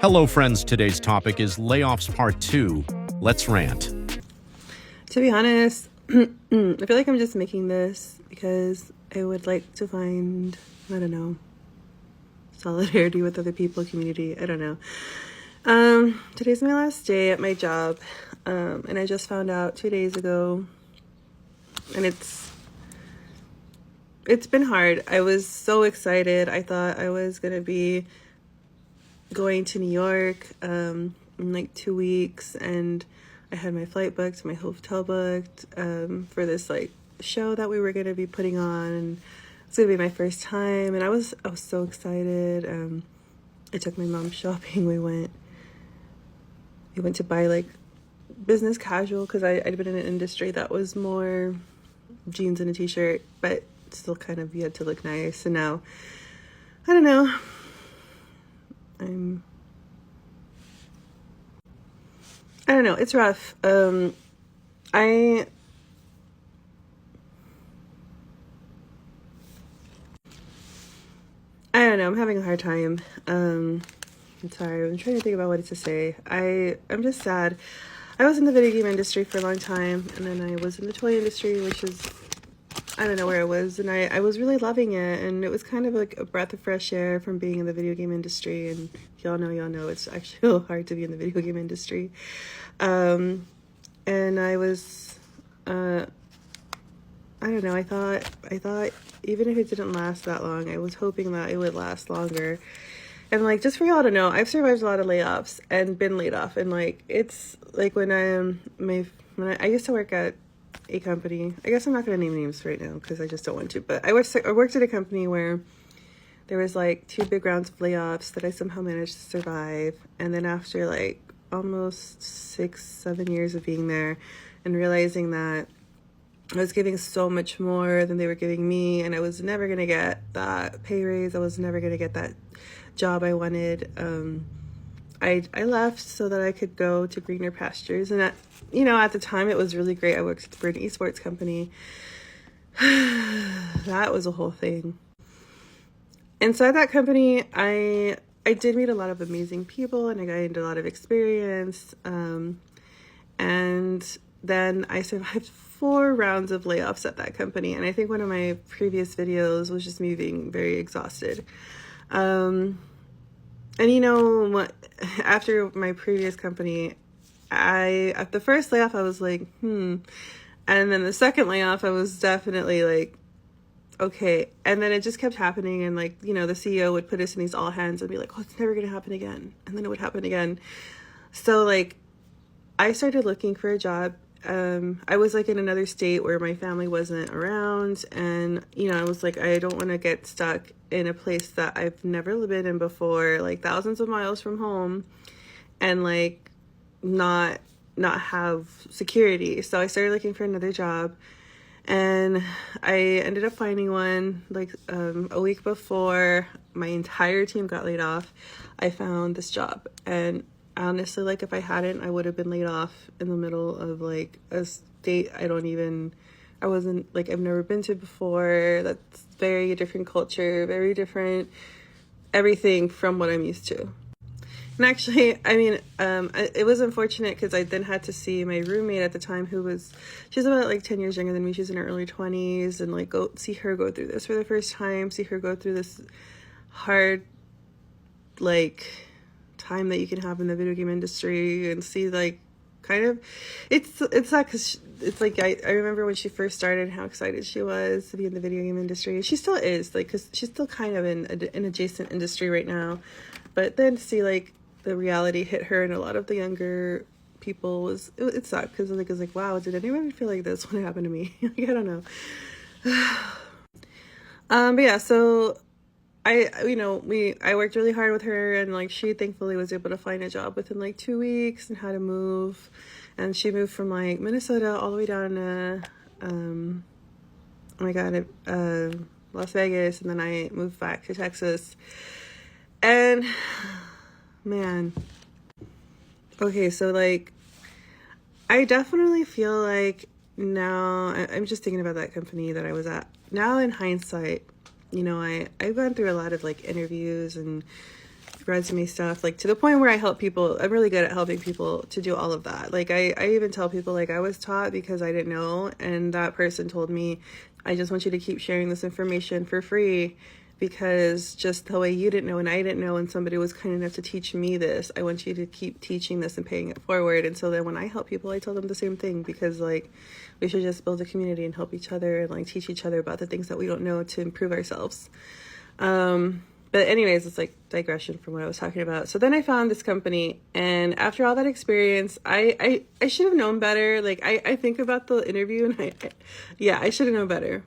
Hello, friends. Today's topic is layoffs part 2. Let's rant. To be honest, I feel like I'm just making this because I would like to find, I don't know, solidarity with other people, community. I don't know. Today's my last day at my job, and I just found out 2 days ago, and it's been hard. I was so excited. I thought I was gonna be going to New York in like 2 weeks, and I had my flight booked, my hotel booked for this like show that we were gonna be putting on, and it's gonna be my first time, and I was so excited. I took my mom shopping. We went to buy like business casual because I'd been in an industry that was more jeans and a t-shirt, but still kind of you had to look nice. And now I don't know. I don't know. It's rough. I don't know. I'm having a hard time. I'm sorry. I'm trying to think about what to say. I'm just sad. I was in the video game industry for a long time, and then I was in the toy industry, which is, I don't know where I was, and I was really loving it, and it was kind of like a breath of fresh air from being in the video game industry, and y'all know it's actually a little hard to be in the video game industry. And I was, I don't know, I thought even if it didn't last that long, I was hoping that it would last longer. And like, just for y'all to know, I've survived a lot of layoffs and been laid off. And like, it's like when I used to work at a company, I guess I'm not going to name names right now because I just don't want to, but I worked at a company where there was like 2 big rounds of layoffs that I somehow managed to survive. And then after like almost 6-7 years of being there and realizing that I was giving so much more than they were giving me, and I was never going to get that pay raise. I was never going to get that job I wanted. I left so that I could go to greener pastures. And at the time it was really great. I worked for an esports company. That was a whole thing. Inside that company, I did meet a lot of amazing people, and I gained a lot of experience. And then I survived 4 rounds of layoffs at that company. And I think one of my previous videos was just me being very exhausted. And after my previous company, at the first layoff, I was like, And then the second layoff, I was definitely like, okay. And then it just kept happening. And like, the CEO would put us in these all hands and be like, oh, it's never going to happen again. And then it would happen again. So like, I started looking for a job. I was like in another state where my family wasn't around, and I was like, I don't want to get stuck in a place that I've never been in before, like thousands of miles from home, and like not have security. So I started looking for another job, and I ended up finding one like a week before my entire team got laid off. I found this job, and honestly, like if I hadn't, I would have been laid off in the middle of like a state I wasn't like, I've never been to before. That's very different culture, very different everything from what I'm used to. And actually, it was unfortunate because I then had to see my roommate at the time, she's about like 10 years younger than me. She's in her early 20s, and like see her go through this for the first time, see her go through this hard like time that you can have in the video game industry, and see like kind of it's not, because it's like I remember when she first started how excited she was to be in the video game industry. She still is, like, because she's still kind of in an adjacent industry right now, but then to see like the reality hit her and a lot of the younger people it sucked, because like, it was like, wow, did anyone feel like this when it happened to me? Like, I don't know. But yeah, so I worked really hard with her, and like she thankfully was able to find a job within like 2 weeks and had to move. And she moved from like Minnesota all the way down to Las Vegas, and then I moved back to Texas. And man, okay, so like I definitely feel like now I'm just thinking about that company that I was at. Now in hindsight, I've gone through a lot of like interviews and resume stuff, like to the point where I help people. I'm really good at helping people to do all of that. Like I even tell people, like, I was taught because I didn't know, and that person told me, I just want you to keep sharing this information for free, because just the way you didn't know and I didn't know, and somebody was kind enough to teach me this, I want you to keep teaching this and paying it forward. And so then when I help people, I tell them the same thing, because like we should just build a community and help each other and like teach each other about the things that we don't know to improve ourselves. But anyways, it's like digression from what I was talking about. So then I found this company, and after all that experience, I should have known better. Like I think about the interview, and I should have known better.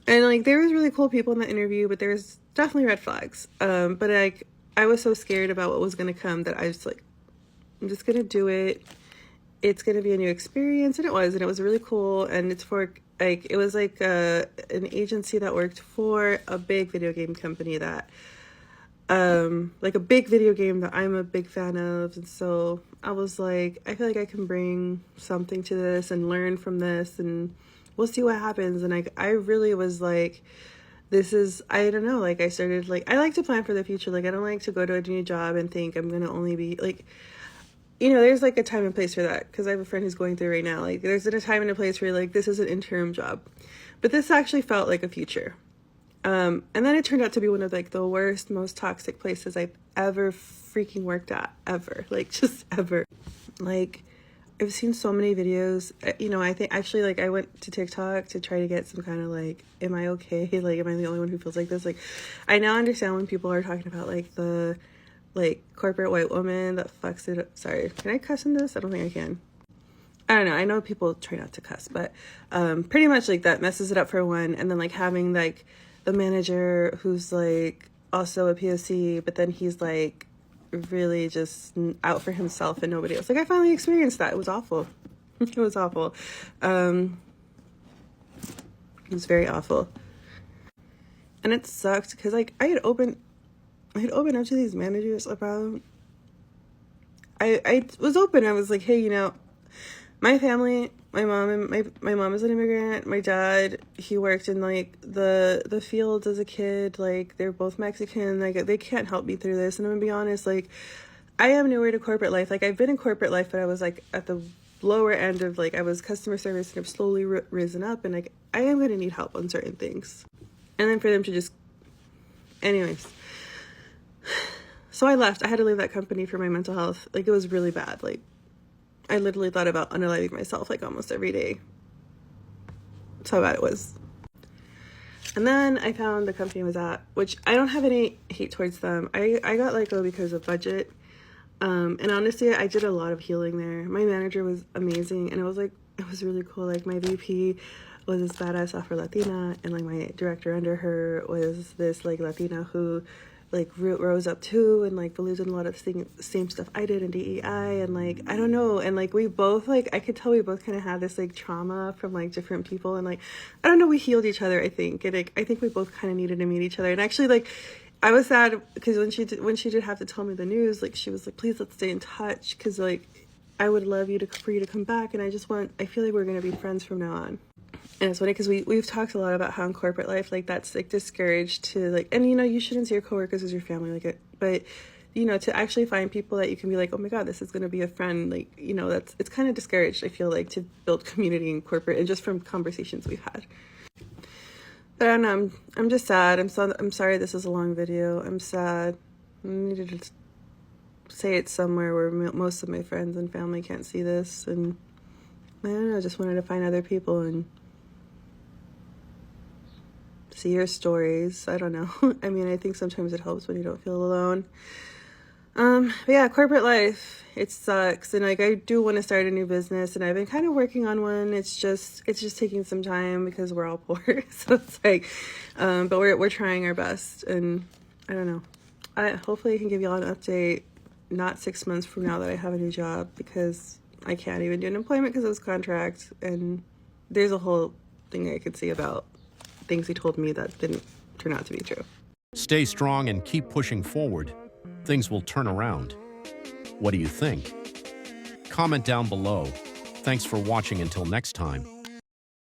And like there was really cool people in the interview, but there's definitely red flags. But like I was so scared about what was gonna come that I was like, I'm just gonna do it. It's gonna be a new experience, and it was really cool. And it's for like, it was like an agency that worked for a big video game company that like a big video game that I'm a big fan of. And so I was like, I feel like I can bring something to this and learn from this, and we'll see what happens. And I really was like, this is, I don't know, like I started, like, I like to plan for the future. Like I don't like to go to a new job and think I'm gonna only be like, you know, there's like a time and place for that, because I have a friend who's going through right now. Like there's a time and a place where like this is an interim job, but this actually felt like a future. And then it turned out to be one of like the worst, most toxic places I've ever freaking worked at, ever. Like just ever. Like I've seen so many videos, you know, I think actually like I went to TikTok to try to get some kind of like, am I okay? Like, am I the only one who feels like this? Like I now understand when people are talking about like the like corporate white woman that fucks it up. Sorry, can I cuss in this? I don't think I can. I don't know. I know people try not to cuss, but pretty much like that messes it up for one. And then like having like the manager who's like also a POC, but then he's like really just out for himself and nobody else. Like I finally experienced that. It was awful. It was awful. It was very awful. And it sucked because like I had opened up to these managers about, I was open. I was like, hey, you know, my family, my mom is an immigrant. My dad, he worked in like the fields as a kid. Like they're both Mexican. Like they can't help me through this. And I'm gonna be honest, like I am newer to corporate life. Like I've been in corporate life, but I was like at the lower end of like, I was customer service and I've slowly risen up, and like I am gonna need help on certain things. And then for them to just, anyways. So I left. I had to leave that company for my mental health. Like it was really bad. Like I literally thought about unaliving myself like almost every day. That's how bad it was. And then I found the company I was at, which I don't have any hate towards them. I got let go because of budget. And honestly, I did a lot of healing there. My manager was amazing, and it was really cool. Like my VP was this badass Afro-Latina, and like my director under her was this like Latina who like rose up too, and like believed in a lot of the same stuff I did in DEI, and like I don't know, and like we both, like I could tell we both kind of had this like trauma from like different people, and like I don't know, we healed each other, I think. And like I think we both kind of needed to meet each other. And actually like I was sad because when she did have to tell me the news, like she was like, please let's stay in touch, because like I would love for you to come back, and I feel like we're gonna be friends from now on. And it's funny because we've talked a lot about how in corporate life, like that's like discouraged to like, and you know, you shouldn't see your coworkers as your family, like it, but you know, to actually find people that you can be like, oh my God, this is going to be a friend. Like, you know, it's kind of discouraged, I feel like, to build community in corporate, and just from conversations we've had. But I don't know, I'm just sad. I'm sorry this is a long video. I'm sad. I needed to say it somewhere where most of my friends and family can't see this. And I don't know, I just wanted to find other people and see your stories. I don't know. I mean, I think sometimes it helps when you don't feel alone. But yeah, corporate life, it sucks. And like, I do want to start a new business, and I've been kind of working on one. It's just taking some time because we're all poor. So it's like, but we're trying our best, and I don't know. Hopefully I can give y'all an update, not 6 months from now that I have a new job, because I can't even do an employment because it was contract. And there's a whole thing I could see about things he told me that didn't turn out to be true. Stay strong and keep pushing forward. Things will turn around. What do you think? Comment down below. Thanks for watching until next time.